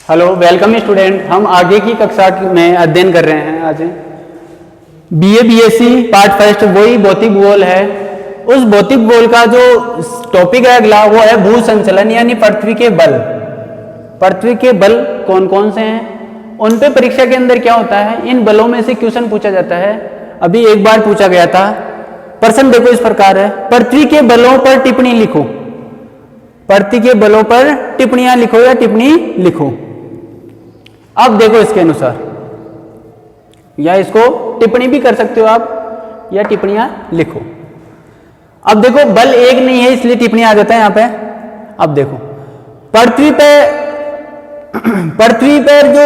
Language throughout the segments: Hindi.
Hello, welcome student. हम आगे की कक्षा में अध्ययन कर रहे हैं। आज बीए बीएससी पार्ट फर्स्ट, वही भौतिक भूगोल है। उस भौतिक भूगोल का जो टॉपिक है अगला, वो है भू संचलन यानी पृथ्वी के बल। पृथ्वी के बल कौन कौन से हैं, उन पे परीक्षा के अंदर क्या होता है, इन बलों में से क्वेश्चन पूछा जाता है। अभी एक बार पूछा गया था। प्रश्न देखो इस प्रकार है, पृथ्वी के बलों पर टिप्पणी लिखो। पृथ्वी के बलों पर टिप्पणियां लिखो या टिप्पणी लिखो। अब देखो इसके अनुसार, या इसको टिप्पणी भी कर सकते हो आप, या टिप्पणियां लिखो। अब देखो बल एक नहीं है इसलिए टिप्पणी आ जाता है यहां पे। अब देखो पृथ्वी पर जो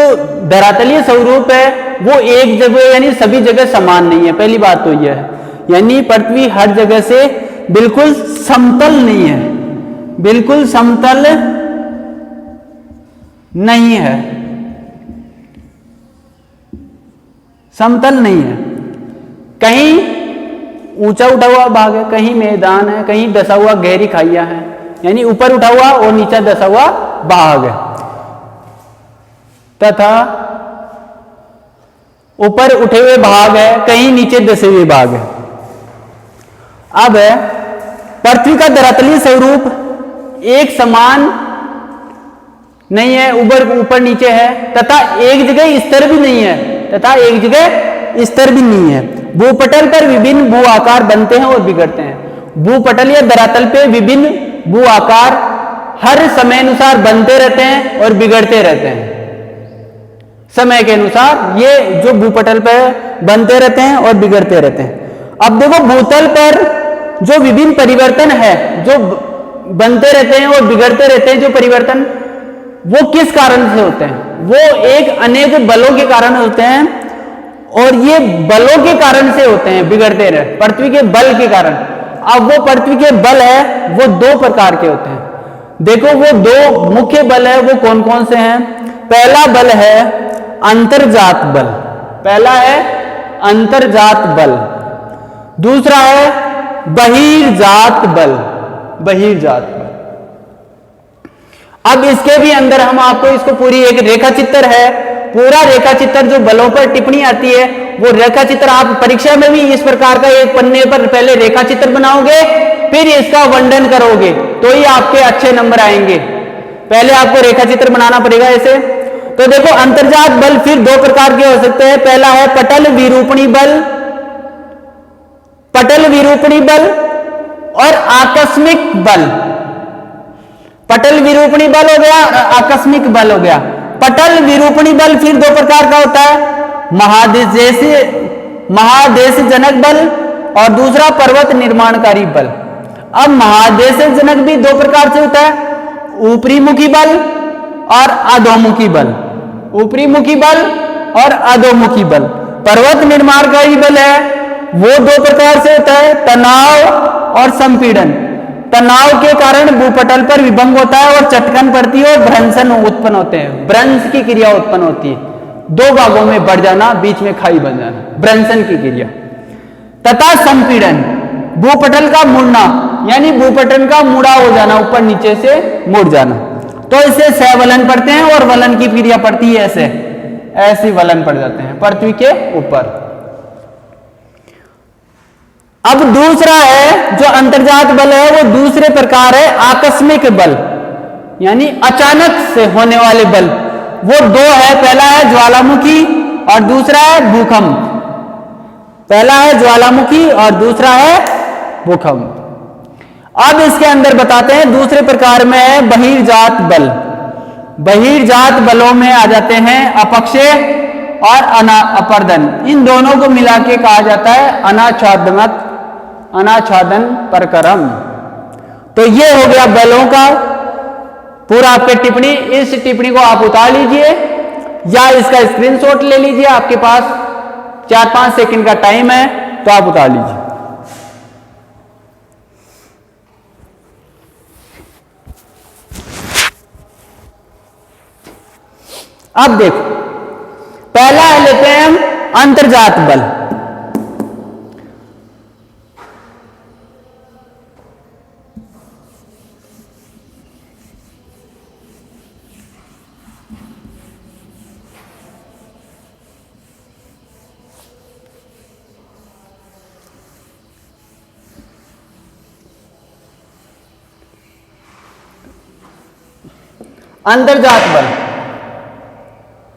धरातलीय स्वरूप है वो एक जगह यानी सभी जगह समान नहीं है। पहली बात तो यह है, यानी पृथ्वी हर जगह से बिल्कुल समतल नहीं है, बिल्कुल समतल नहीं है, समतल नहीं है। कहीं ऊंचा उठा हुआ भाग है, कहीं मैदान है, कहीं दसा हुआ गहरी खाइयां हैं, यानी ऊपर उठा हुआ और नीचा दसा हुआ भाग है, तथा ऊपर उठे हुए भाग है, कहीं नीचे दसे हुए भाग है। अब पृथ्वी का धरातलीय स्वरूप एक समान नहीं है, ऊपर नीचे है, तथा एक जगह स्तर भी नहीं है, तथा एक जगह स्तर भी नहीं है। भूपटल पर विभिन्न भू आकार बनते हैं और बिगड़ते हैं। भूपटल या धरातल पे विभिन्न भू आकार हर समय अनुसार बनते रहते हैं और बिगड़ते रहते हैं। समय के अनुसार ये जो भूपटल पर बनते रहते हैं और बिगड़ते रहते हैं। अब देखो भूतल पर जो विभिन्न परिवर्तन है, जो बनते रहते हैं और बिगड़ते रहते हैं, जो परिवर्तन वो किस कारण से होते हैं? वो एक अनेक बलों के कारण होते हैं, और ये बलों के कारण से होते हैं, बिगड़ते रहे पृथ्वी के बल के कारण। अब वो पृथ्वी के बल है वो दो प्रकार के होते हैं। देखो वो दो मुख्य बल है, वो कौन कौन से हैं? पहला बल है अंतर्जात बल, पहला है अंतर्जात बल। दूसरा है बहिर्जात बल, बहिर्जात बल। अब इसके भी अंदर हम आपको इसको पूरी एक रेखा चित्र है, पूरा रेखा चित्र जो बलों पर टिप्पणी आती है वो रेखा चित्र आप परीक्षा में भी इस प्रकार का एक पन्ने पर पहले रेखा चित्र बनाओगे, फिर इसका वर्णन करोगे तो ही आपके अच्छे नंबर आएंगे। पहले आपको रेखा चित्र बनाना पड़ेगा ऐसे। तो देखो अंतर्जात बल फिर दो प्रकार के हो सकते हैं। पहला है पटल विरूपणी बल, पटल विरूपणी बल और आकस्मिक बल। पटल विरूपणी बल हो गया, आकस्मिक बल हो गया। पटल विरूपणी बल फिर दो प्रकार का होता है, महादेश जनक बल और दूसरा पर्वत निर्माणकारी बल। अब महादेश जनक भी दो प्रकार से होता है, ऊपरी मुखी बल और अधोमुखी बल, ऊपरी मुखी बल और अधोमुखी बल। पर्वत निर्माणकारी बल है वो दो प्रकार से होता है, तनाव और संपीड़न। तनाव के कारण भूपटल पर विभंग होता है और चटकन पड़ती है और भ्रंशन उत्पन्न होते हैं, भ्रंश की क्रिया उत्पन्न होती है, दो भागों में बढ़ जाना, बीच में खाई बन जाना, भ्रंशन की क्रिया। तथा संपीड़न भूपटल का मुड़ना, यानी भूपटल का मुड़ा हो जाना, ऊपर नीचे से मुड़ जाना। तो इसे सहवलन पढ़ते हैं और वलन की क्रिया पड़ती है ऐसे, ऐसी वलन पड़ जाते हैं पृथ्वी के ऊपर। अब दूसरा है जो अंतर्जात बल है वो दूसरे प्रकार है आकस्मिक बल, यानी अचानक से होने वाले बल। वो दो है, पहला है ज्वालामुखी और दूसरा है भूकंप। पहला है ज्वालामुखी और दूसरा है भूकंप। अब इसके अंदर बताते हैं दूसरे प्रकार में है बहिर्जात बल। बहिर्जात बलों में आ जाते हैं अपक्षय और अपर्दन, इन दोनों को मिला के कहा जाता है अनाच्छादन प्रक्रम। तो ये हो गया बलों का पूरा आपके टिप्पणी। इस टिप्पणी को आप उतार लीजिए या इसका स्क्रीनशॉट ले लीजिए, आपके पास 4-5 सेकंड का टाइम है तो आप उतार लीजिए। अब देखो पहला लेते हैं हम अंतर्जात बल। अंतर्जात बल,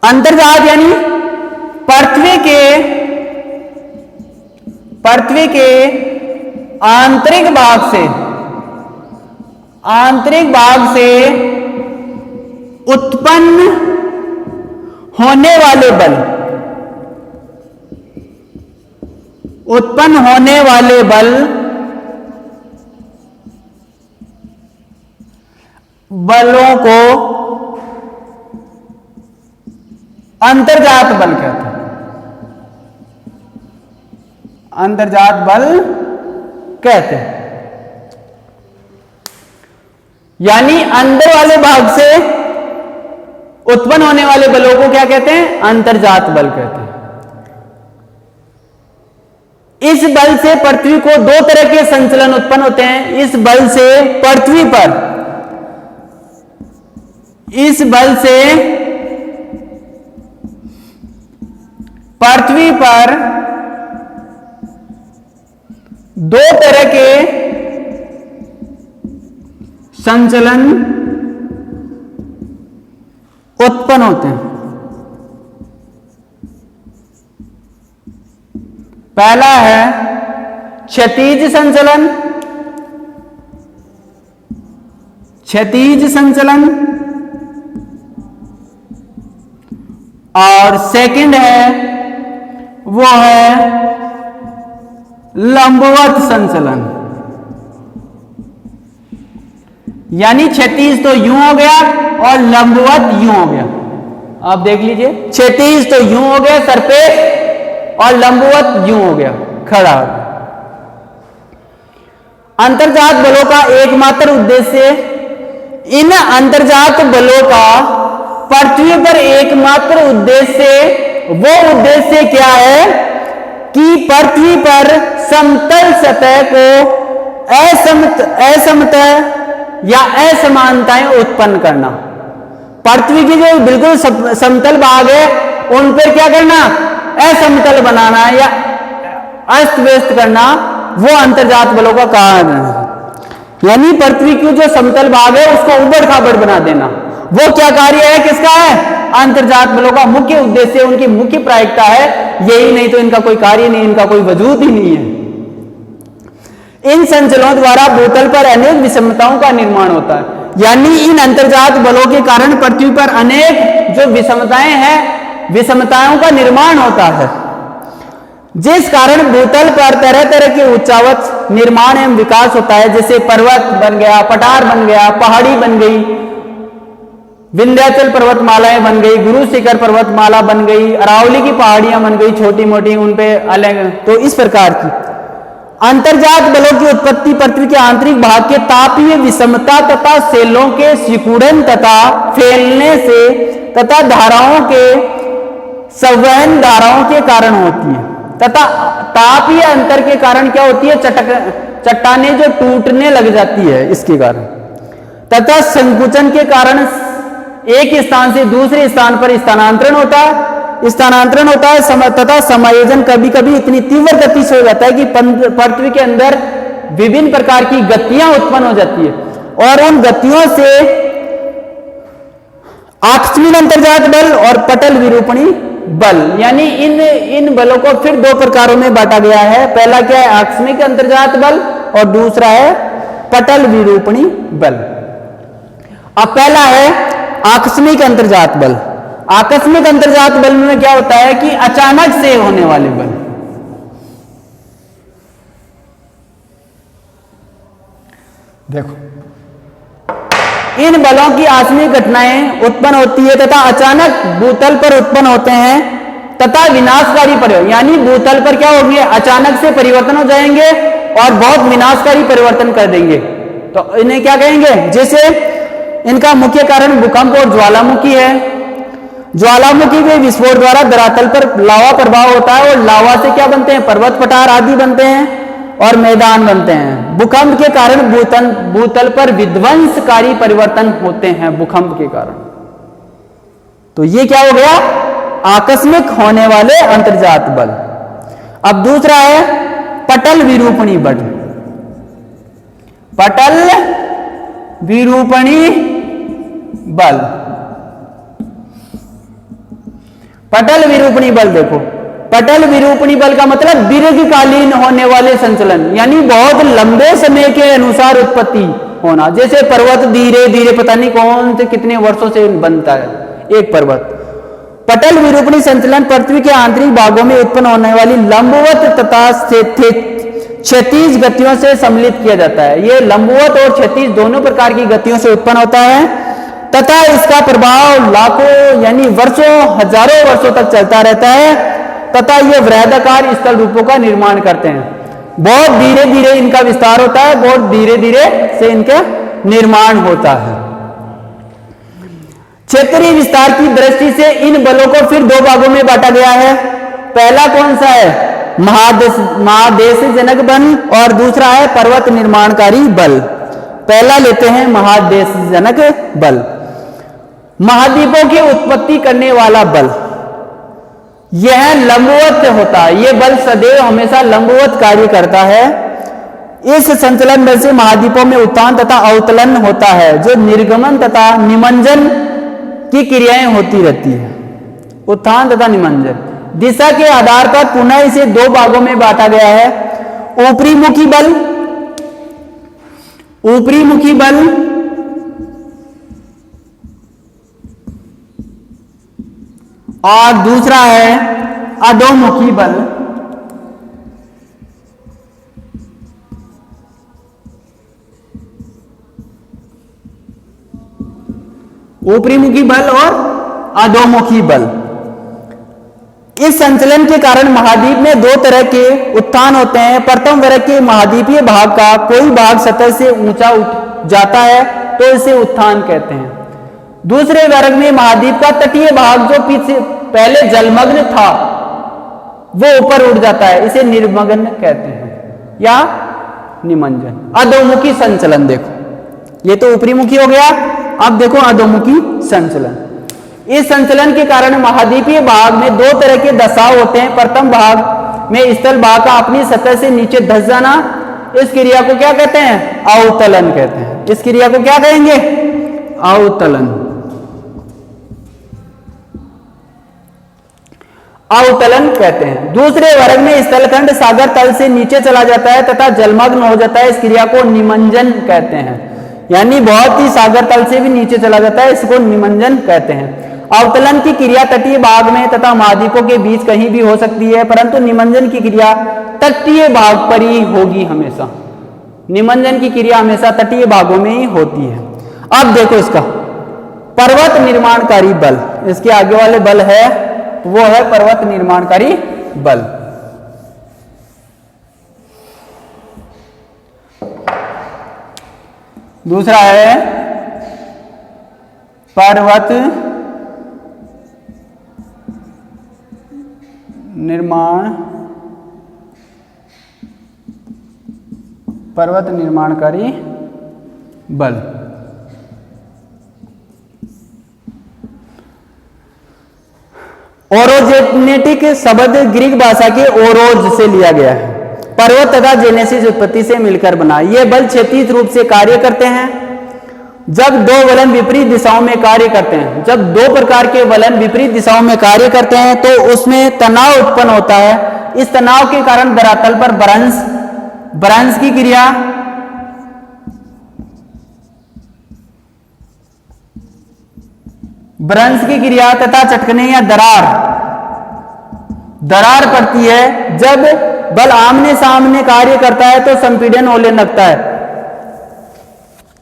अंतर्जात यानी पृथ्वी के आंतरिक भाग से उत्पन्न होने वाले बलों को अंतर्जात बल कहते हैं। अंतर्जात बल कहते हैं, यानी अंदर वाले भाग से उत्पन्न होने वाले बलों को क्या कहते हैं? अंतर्जात बल कहते हैं। इस बल से पृथ्वी को दो तरह के संचलन उत्पन्न होते हैं। इस बल से पृथ्वी पर दो तरह के संचलन उत्पन्न होते हैं। पहला है क्षैतिज संचलन और सेकंड है वो है लंबवत संचलन। यानी क्षैतिज तो यूं हो गया और लंबवत यूं हो गया। आप देख लीजिए, क्षैतिज तो यूं हो गया सर पे और लंबवत यूं हो गया खड़ा। अंतर्जात बलों का एकमात्र उद्देश्य, इन अंतर्जात बलों का पृथ्वी पर एकमात्र उद्देश्य, वो उद्देश्य क्या है कि पृथ्वी पर समतल सतह को असमतल या असमानताएं उत्पन्न करना। पृथ्वी की जो बिल्कुल समतल भाग है उन पर क्या करना? असमतल बनाना या अस्त व्यस्त करना, वो अंतर्जात बलों का कारण है। यानी पृथ्वी की जो समतल भाग है उसको उबड़ खाबड़ बना देना, वो क्या कार्य है? किसका है? अंतर्जात बलों का मुख्य उद्देश्य, उनकी मुख्य प्रायिकता है यही, नहीं तो इनका कोई कार्य नहीं, इनका कोई वजूद ही नहीं है। इन संचलनों द्वारा भूतल पर अनेक विषमताओं का निर्माण होता है। यानी इन अंतर्जात बलों के कारण पृथ्वी पर अनेक जो विषमताएं हैं, विषमताओं का निर्माण होता है, जिस कारण भूतल पर तरह तरह के उच्चावच निर्माण एवं विकास होता है। जैसे पर्वत बन गया, पठार बन गया, पहाड़ी बन गई, विंध्याचल पर्वतमालाएं बन गई, गुरु शिखर पर्वतमाला बन गई, अरावली की पहाड़ियां बन गई छोटी मोटी, उन पे अलग। तो इस प्रकार की अंतर्जात बलों की उत्पत्ति पृथ्वी के आंतरिक भाग के तापीय विषमता तथा सेलों के सिकुड़न तथा फैलने से तथा धाराओं के संवहन धाराओं के कारण होती है। तथा तापीय अंतर के कारण क्या होती है? चट्टानें जो टूटने लग जाती है इसके कारण। तथा संकुचन के कारण एक स्थान से दूसरे स्थान पर स्थानांतरण होता है तथा समायोजन कभी कभी इतनी तीव्र गति से हो जाता है कि पृथ्वी के अंदर विभिन्न प्रकार की गतियां उत्पन्न हो जाती है, और उन गतियों से आकस्मिक अंतर्जात बल और पटल विरूपणी बल, यानी इन बलों को फिर दो प्रकारों में बांटा गया है। पहला क्या है? आकस्मिक अंतर्जात बल, और दूसरा है पटल विरूपणी बल। अब पहला है आकस्मिक अंतर्जात बल। आकस्मिक अंतर्जात बल में क्या होता है कि अचानक से होने वाले बल। देखो, इन बलों की आकस्मिक घटनाएं उत्पन्न होती है तथा अचानक भूतल पर उत्पन्न होते हैं तथा विनाशकारी परिवर्तन, यानी भूतल पर क्या होंगे? अचानक से परिवर्तन हो जाएंगे और बहुत विनाशकारी परिवर्तन कर देंगे। तो इन्हें क्या कहेंगे? जैसे इनका मुख्य कारण भूकंप और ज्वालामुखी है। ज्वालामुखी के विस्फोट द्वारा धरातल पर लावा प्रभाव होता है, और लावा से क्या बनते हैं? पर्वत पठार आदि बनते हैं और मैदान बनते हैं। भूकंप के कारण भूतल पर विध्वंसकारी परिवर्तन होते हैं भूकंप के कारण। तो ये क्या हो गया? आकस्मिक होने वाले अंतर्जात बल। अब दूसरा है पटल विरूपणी बल। पटल विरूपणी बल पटल विरूपणी बल देखो, पटल विरूपणी बल का मतलब दीर्घकालीन होने वाले संचलन, यानी बहुत लंबे समय के अनुसार उत्पत्ति होना। जैसे पर्वत धीरे धीरे पता नहीं कौन से कितने वर्षों से बनता है एक पर्वत। पटल विरूपणी संचलन पृथ्वी के आंतरिक भागों में उत्पन्न होने वाली लंबवत तथा क्षैतिज गतियों से सम्मिलित किया जाता है। ये लंबवत और क्षैतिज दोनों प्रकार की गतियों से उत्पन्न होता है तथा इसका प्रभाव लाखों यानी वर्षों हजारों वर्षों तक चलता रहता है तथा ये वृहदाकार स्थल रूपों का निर्माण करते हैं। बहुत धीरे धीरे इनका विस्तार होता है, बहुत धीरे धीरे से इनका निर्माण होता है। क्षेत्रीय विस्तार की दृष्टि से इन बलों को फिर दो भागों में बांटा गया है। पहला कौन सा है? महादेश जनक बल और दूसरा है पर्वत निर्माणकारी बल। पहला लेते हैं महादेश जनक बल, महाद्वीपों की उत्पत्ति करने वाला बल। यह लंबवत होता है, यह बल सदैव हमेशा लंबवत कार्य करता है। इस संचलन बल से महाद्वीपों में उत्थान तथा अवतलन होता है, जो निर्गमन तथा निमंजन की क्रियाएं होती रहती है। उत्थान तथा निमंजन दिशा के आधार पर पुनः इसे दो भागों में बांटा गया है। ऊपरी मुखी बल, ऊपरी मुखी बल और दूसरा है अधोमुखी बल। ऊपरी मुखी बल और अधोमुखी बल। इस संचलन के कारण महाद्वीप में दो तरह के उत्थान होते हैं। प्रथम वर्ग के महाद्वीपीय भाग का कोई भाग सतह से ऊंचा उठ जाता है तो इसे उत्थान कहते हैं। दूसरे वर्ग में महाद्वीप का तटीय भाग जो पीछे पहले जलमग्न था वो ऊपर उठ जाता है, इसे निर्मग्न कहते हैं या निमंजन। अधोमुखी संचलन देखो, ये तो ऊपरी मुखी हो गया, अब देखो अधोमुखी संचलन। इस संचलन के कारण महाद्वीपीय भाग में दो तरह के दशाव होते हैं। प्रथम भाग में स्थल भाग का अपनी सतह से नीचे धंस जाना, इस क्रिया को क्या कहते हैं? अवतलन कहते हैं। इस क्रिया को क्या कहेंगे? अवतलन। अवतलन कहते हैं। दूसरे वर्ग में स्थलखंड सागर तल से नीचे चला जाता है तथा जलमग्न हो जाता है, इस क्रिया को निमंजन कहते हैं। यानी बहुत ही सागर तल से भी नीचे चला जाता है, इसको निमंजन कहते हैं। अवतलन की क्रिया तटीय भाग में तथा महाद्वीपों के बीच कहीं भी हो सकती है, परंतु निमंजन की क्रिया तटीय भाग पर ही होगी हमेशा। निमंजन की क्रिया हमेशा तटीय भागों में ही होती है। अब देखो इसका पर्वत निर्माणकारी बल, इसके आगे वाले बल है वो है पर्वत निर्माणकारी बल। दूसरा है पर्वत निर्माणकारी बल। ओरोजेनेटिक शब्द ग्रीक भाषा के ओरोज से लिया गया है। पर्वत तथा जेनेसिस उत्पत्ति से मिलकर बना। ये बल क्षैतिज रूप से कार्य करते हैं जब दो वलन विपरीत दिशाओं में कार्य करते हैं। जब दो प्रकार के वलन विपरीत दिशाओं में कार्य करते हैं तो उसमें तनाव उत्पन्न होता है। इस तनाव के कारण धरातल पर भ्रंश की क्रिया, भ्रंश की क्रिया तथा चटकने या दरार पड़ती है। जब बल आमने सामने कार्य करता है तो संपीड़न होने लगता है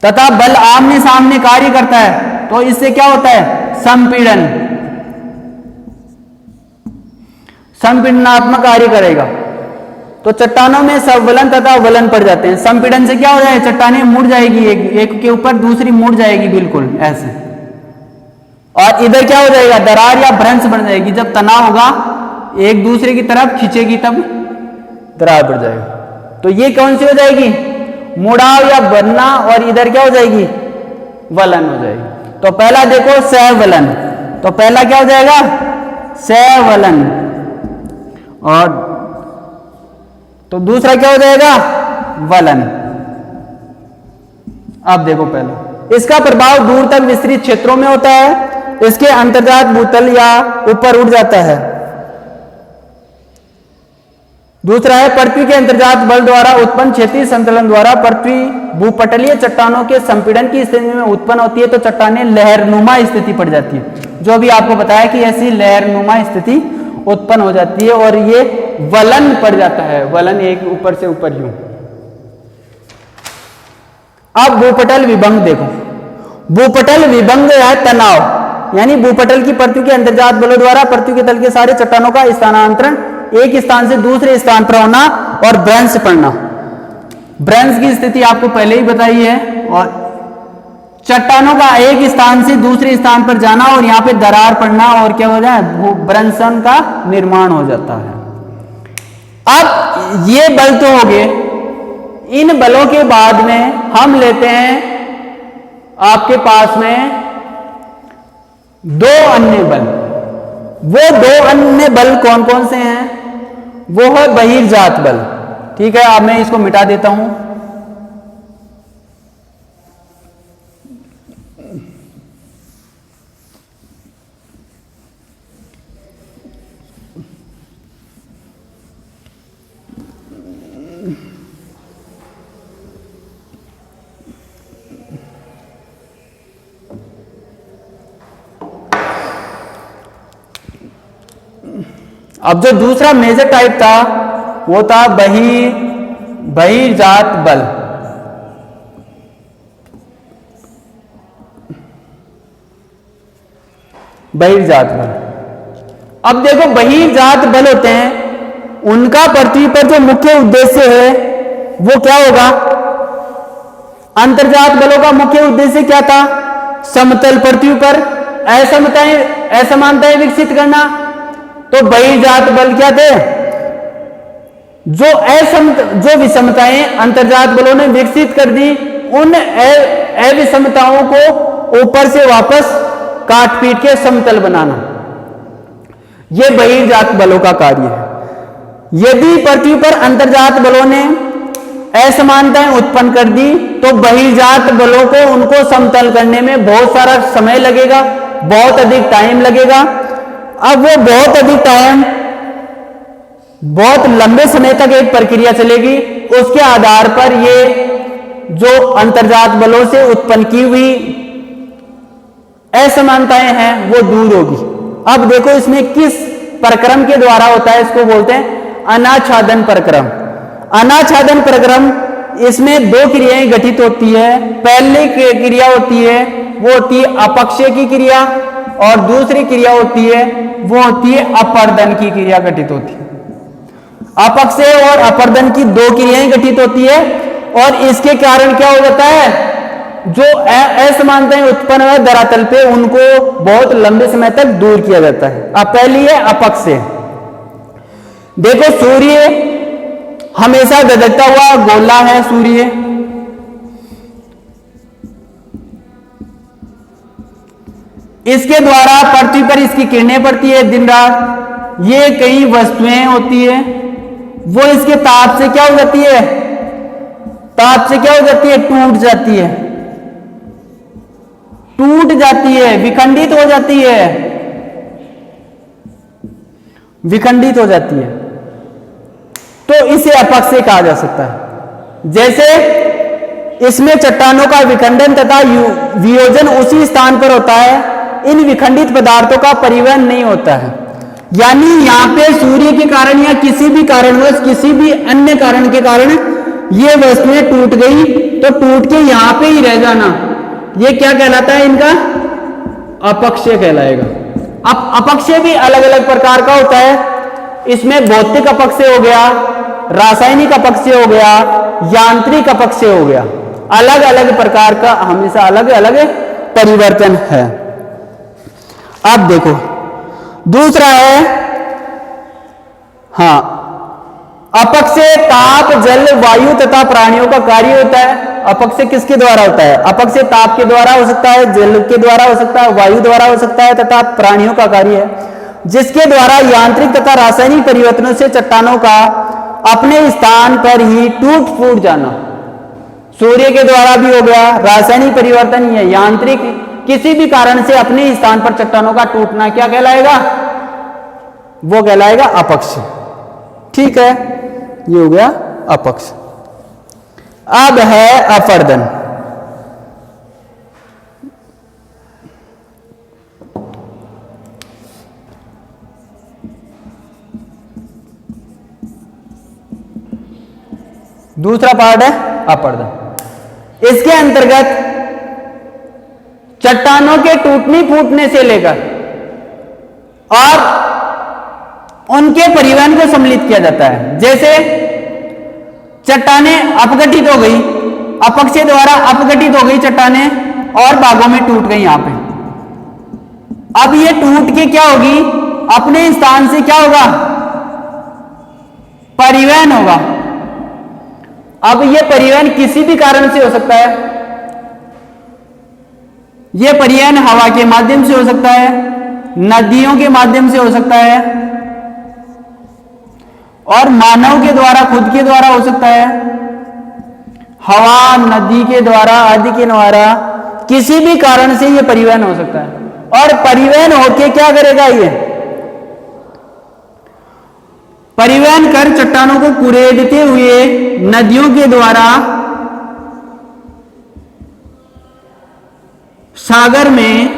तथा बल आमने सामने कार्य करता है तो इससे क्या होता है? संपीड़न, संपीड़नात्मक कार्य करेगा। तो चट्टानों में संवलन तथा वलन पड़ जाते हैं। संपीड़न से क्या हो जाएगा? चट्टानें मुड़ जाएगी, एक के ऊपर दूसरी मुड़ जाएगी, बिल्कुल ऐसे। और इधर क्या हो जाएगा? दरार या भ्रंश बन जाएगी। जब तनाव होगा एक दूसरे की तरफ खींचेगी तब दरार बढ़ जाएगा। तो ये कौन सी हो जाएगी? मुड़ाव या बनना, और इधर क्या हो जाएगी? वलन हो जाएगी। तो पहला देखो सहवलन, तो पहला क्या हो जाएगा? सहवलन। और तो दूसरा क्या हो जाएगा? वलन। अब देखो पहला, इसका प्रभाव दूर तक विस्तृत क्षेत्रों में होता है इसके अंतर्जात भूतल या ऊपर उठ जाता है। दूसरा है पृथ्वी के अंतर्जात बल द्वारा उत्पन्न क्षेत्रीय संतुलन द्वारा पृथ्वी भूपटलीय चट्टानों के संपीड़न की स्थिति में उत्पन्न होती है तो चट्टानें लहरनुमा स्थिति पड़ जाती है। जो भी आपको बताया कि ऐसी लहरनुमा स्थिति उत्पन्न हो जाती है और ये वलन पड़ जाता है, वलन एक ऊपर से ऊपर यूं। अब भूपटल विभंग देखो, भूपटल विभंग है तनाव, यानी भूपटल की पृथ्वी के अंतर्जात बलों द्वारा पृथ्वी के तल के सारे चट्टानों का स्थानांतरण एक स्थान से दूसरे स्थान पर होना और भ्रंश पड़ना। भ्रंश की स्थिति आपको पहले ही बताई है, और चट्टानों का एक स्थान से दूसरे स्थान पर जाना और यहां पे दरार पड़ना और क्या हो जाए, भ्रंशन का निर्माण हो जाता है। अब ये बल तो हो गए, इन बलों के बाद में हम लेते हैं आपके पास में दो अन्य बल। वो दो अन्य बल कौन कौन से हैं? वो है बहिर्जात बल। ठीक है, अब मैं इसको मिटा देता हूं। अब जो दूसरा मेजर टाइप था वो था बहिर्जात बल। बहिर्जात बल, अब देखो बहिर्जात बल होते हैं, उनका पृथ्वी पर जो मुख्य उद्देश्य है वो क्या होगा? अंतर्जात बलों का मुख्य उद्देश्य क्या था? समतल पृथ्वी पर असमानताएं विकसित करना। तो बहिर्जात बल क्या थे? जो विषमताएं अंतर्जात बलों ने विकसित कर दी, उन अविषमताओं को ऊपर से वापस काट पीट के समतल बनाना, यह बहिर्जात बलों का कार्य है। यदि पृथ्वी पर अंतर्जात बलों ने असमानताएं उत्पन्न कर दी तो बहिर्जात बलों को उनको समतल करने में बहुत सारा समय लगेगा, बहुत अधिक टाइम लगेगा। अब वो बहुत अधिक टाइम, बहुत लंबे समय तक एक प्रक्रिया चलेगी, उसके आधार पर ये जो अंतर्जात बलों से उत्पन्न की हुई असमानताएं हैं वो दूर होगी। अब देखो इसमें किस प्रक्रम के द्वारा होता है, इसको बोलते हैं अनाच्छादन प्रक्रम। अनाच्छादन प्रक्रम, इसमें दो क्रियाएं घटित होती है। पहली क्रिया होती है वो होती है अपक्षय की क्रिया, और दूसरी क्रिया होती है वो होती है अपर्दन की क्रिया घटित होती है। अपक्षय और अपर्दन की दो क्रियाएं घटित होती है, और इसके कारण क्या हो जाता है, जो असमानताएं उत्पन्न है धरातल पे उनको बहुत लंबे समय तक दूर किया जाता है। अब पहली है अपक्षय। देखो सूर्य हमेशा गदकता हुआ गोला है, सूर्य इसके द्वारा पृथ्वी पर इसकी किरणें पड़ती है दिन रात। ये कई वस्तुएं होती है, वो इसके ताप से क्या हो जाती है, ताप से क्या हो जाती है, टूट जाती है, टूट जाती है, विखंडित हो जाती है, विखंडित हो जाती है। तो इसे अपक्षय कहा जा सकता है। जैसे इसमें चट्टानों का विखंडन तथा वियोजन उसी स्थान पर होता है, इन विखंडित पदार्थों का परिवहन नहीं होता है। यानी यहां पे सूर्य के कारण या किसी भी कारणवश, किसी भी अन्य कारण के कारण ये वस्तुएं टूट गई तो टूट के यहां पे ही रह जाना, ये क्या कहलाता है, इनका अपक्षय कहलाएगा। अब अपक्षय भी अलग अलग प्रकार का होता है। इसमें भौतिक अपक्षय हो गया, रासायनिक अपक्षय हो गया, यांत्रिक अपक्षय हो गया। अलग अलग प्रकार का हमेशा अलग अलग परिवर्तन है। अब देखो दूसरा है, हाँ, अपक्षय ताप, जल, वायु तथा प्राणियों का कार्य होता है। अपक्षय किसके द्वारा होता है? अपक्षय ताप के द्वारा हो सकता है, जल के द्वारा हो सकता है, वायु द्वारा हो सकता है तथा प्राणियों का कार्य है, जिसके द्वारा यांत्रिक तथा रासायनिक परिवर्तनों से चट्टानों का अपने स्थान पर ही टूट फूट जाना। सूर्य के द्वारा भी हो गया, रासायनिक परिवर्तन, या यांत्रिक किसी भी कारण से अपने स्थान पर चट्टानों का टूटना क्या कहलाएगा? वो कहलाएगा अपक्ष। ठीक है, ये हो गया अपक्ष। अब है अपर्दन। दूसरा पार्ट है अपर्दन। इसके अंतर्गत चट्टानों के टूटने फूटने से लेकर और उनके परिवहन को सम्मिलित किया जाता है। जैसे चट्टानें अपघटित हो गई, अपक्ष द्वारा अपघटित हो गई चट्टानें और भागों में टूट गई यहां पे। अब ये टूट के क्या होगी? अपने स्थान से क्या होगा? परिवहन होगा। अब ये परिवहन किसी भी कारण से हो सकता है। ये परिवहन हवा के माध्यम से हो सकता है, नदियों के माध्यम से हो सकता है और मानव के द्वारा, खुद के द्वारा हो सकता है। हवा, नदी के द्वारा, आदि के द्वारा किसी भी कारण से ये परिवहन हो सकता है। और परिवहन होके क्या करेगा? ये परिवहन कर चट्टानों को कुरेदते हुए नदियों के द्वारा सागर में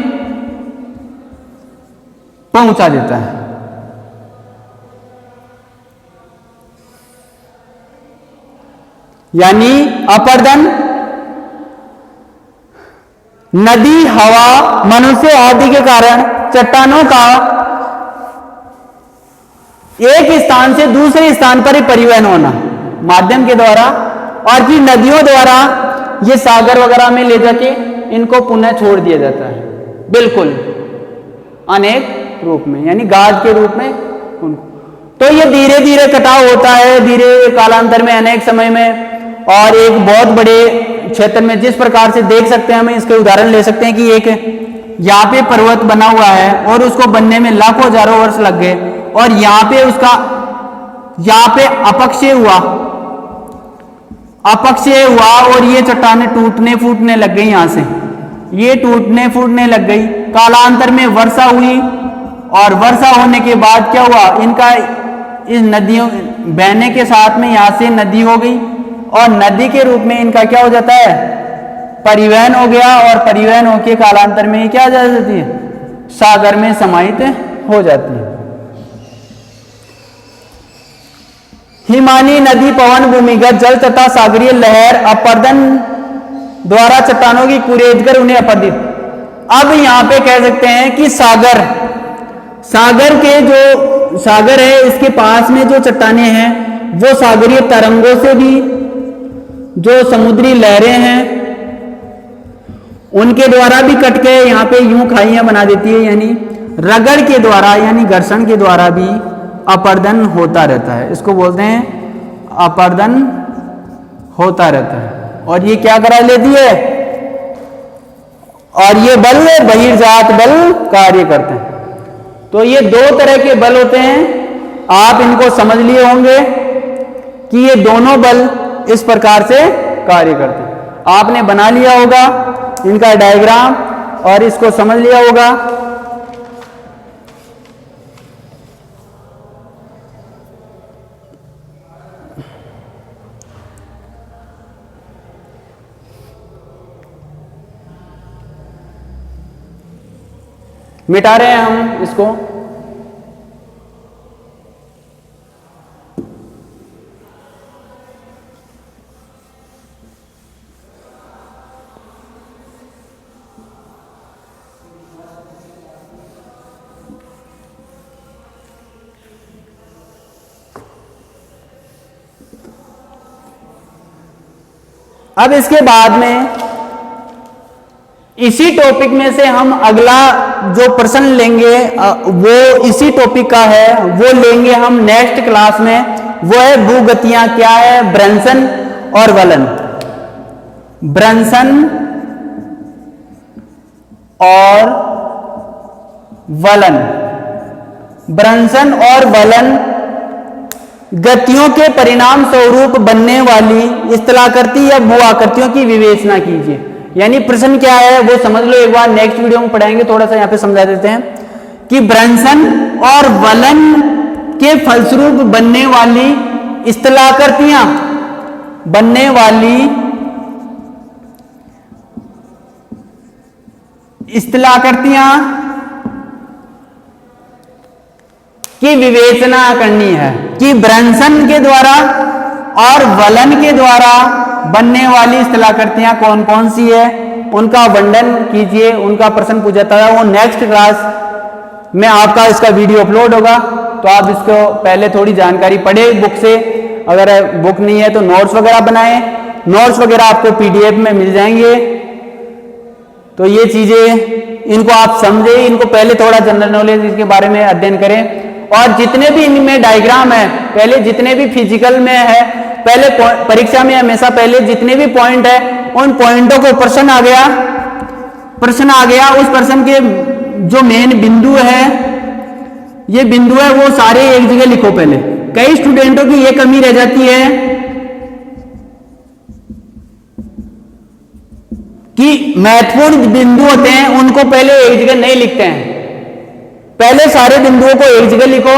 पहुंचा देता है। यानी अपर्दन नदी, हवा, मनुष्य आदि के कारण चट्टानों का एक स्थान से दूसरे स्थान पर परिवहन होना माध्यम के द्वारा, और फिर नदियों द्वारा ये सागर वगैरह में ले जाके इनको पुनः छोड़ दिया जाता है। बिल्कुल अनेक रूप में, यानी गाद के रूप में उनको। तो ये धीरे धीरे कटाव होता है, धीरे कालांतर में, अनेक समय में, और एक बहुत बड़े क्षेत्र में। जिस प्रकार से देख सकते हैं, हम इसके उदाहरण ले सकते हैं कि एक यहाँ पे पर्वत बना हुआ है और उसको बनने में लाखों हजारों वर्ष लग गए, और यहाँ पे उसका, यहाँ पे अपक्षय हुआ और ये चट्टानें टूटने फूटने लग गई। यहां से ये टूटने फूटने लग गई। कालांतर में वर्षा हुई, और वर्षा होने के बाद क्या हुआ? इनका इस नदियों बहने के साथ में यहां से नदी हो गई, और नदी के रूप में इनका क्या हो जाता है? परिवहन हो गया, और परिवहन होके कालांतर में क्या जा जाती है? सागर में समाहित हो जाती है। हिमानी नदी, पवन, भूमिगत जल तथा सागरीय लहर अपर्दन द्वारा चट्टानों की कुरेदकर उन्हें अपर्दित। अब यहां पे कह सकते हैं कि सागर के जो सागर है, इसके पास में जो चट्टानें हैं वो सागरीय तरंगों से भी, जो समुद्री लहरें हैं उनके द्वारा भी कट के यहाँ पे यूं खाइयां बना देती है। यानी रगड़ के द्वारा, यानी घर्षण के द्वारा भी अपर्दन होता रहता है। इसको बोलते हैं अपर्दन होता रहता है। और ये क्या करा लेती है? और ये बल बहिर्जात बल कार्य करते हैं। तो ये दो तरह के बल होते हैं, आप इनको समझ लिए होंगे कि ये दोनों बल इस प्रकार से कार्य करते हैं। आपने बना लिया होगा इनका डायग्राम और इसको समझ लिया होगा। मिटा रहे हैं हम इसको। अब इसके बाद में इसी टॉपिक में से हम अगला जो प्रश्न लेंगे वो इसी टॉपिक का है, वो लेंगे हम नेक्स्ट क्लास में। वो है भूगतियां क्या है, भ्रंशन और वलन। भ्रंशन और वलन, भ्रंशन और वलन गतियों के परिणाम स्वरूप बनने वाली स्थलाकृति या भू आकृतियों की विवेचना कीजिए। यानी प्रश्न क्या है वो समझ लो एक बार, नेक्स्ट वीडियो में पढ़ाएंगे, थोड़ा सा यहाँ पे समझा देते हैं कि भ्रंशन और वलन के फलस्वरूप बनने वाली स्थलाकृतियां की विवेचना करनी है कि भ्रंशन के द्वारा और वलन के द्वारा बनने वाली स्थलाकृतियां कौन कौन सी है, उनका वर्णन कीजिए। उनका प्रश्न पूछा था, वो नेक्स्ट क्लास में आपका इसका वीडियो अपलोड होगा, तो आप इसको पहले थोड़ी जानकारी पढ़े बुक से, अगर बुक नहीं है तो नोट्स वगैरह बनाएं, नोट्स वगैरह आपको पीडीएफ में मिल जाएंगे। तो ये चीजें इनको आप समझे, इनको पहले थोड़ा जनरल नॉलेज इसके बारे में अध्ययन करें। और जितने भी इनमें डायग्राम है, पहले जितने भी फिजिकल में है, पहले परीक्षा में हमेशा पहले जितने भी पॉइंट है उन पॉइंटों को प्रश्न आ गया, उस प्रश्न के जो मेन बिंदु है, ये बिंदु है वो सारे एक जगह लिखो पहले। कई स्टूडेंटों की ये कमी रह जाती है कि महत्वपूर्ण बिंदु होते हैं उनको पहले एक जगह नहीं लिखते हैं। पहले सारे बिंदुओं को एक जगह लिखो,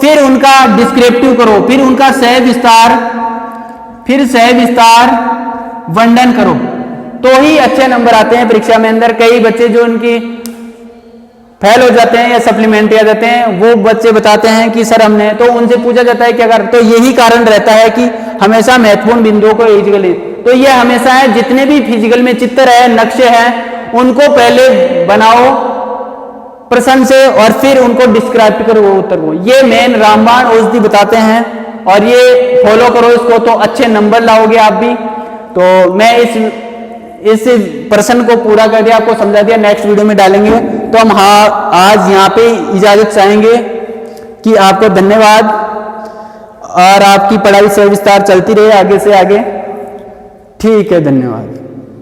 फिर उनका डिस्क्रिप्टिव करो, फिर उनका सह विस्तार वर्णन करो, तो ही अच्छे नंबर आते हैं परीक्षा में। अंदर कई बच्चे जो उनकी फेल हो जाते हैं या सप्लीमेंट्री आ जाते हैं, वो बच्चे बताते हैं कि सर हमने, तो उनसे पूछा जाता है कि अगर, तो यही कारण रहता है कि हमेशा महत्वपूर्ण बिंदुओं को एक जगह ले, तो ये हमेशा है जितने भी फिजिकल में चित्र है, नक्शे हैं, उनको पहले बनाओ प्रश्न से और फिर उनको डिस्क्राइब करो उत्तर को। ये मेन रामबाण औषधि बताते हैं और ये फॉलो करो इसको, तो अच्छे नंबर लाओगे आप भी। तो मैं इस प्रश्न को पूरा करके आपको समझा दिया, नेक्स्ट वीडियो में डालेंगे। तो हम आज यहाँ पे इजाजत चाहेंगे कि आपको धन्यवाद और आपकी पढ़ाई से विस्तार चलती रहे आगे से आगे। ठीक है, धन्यवाद।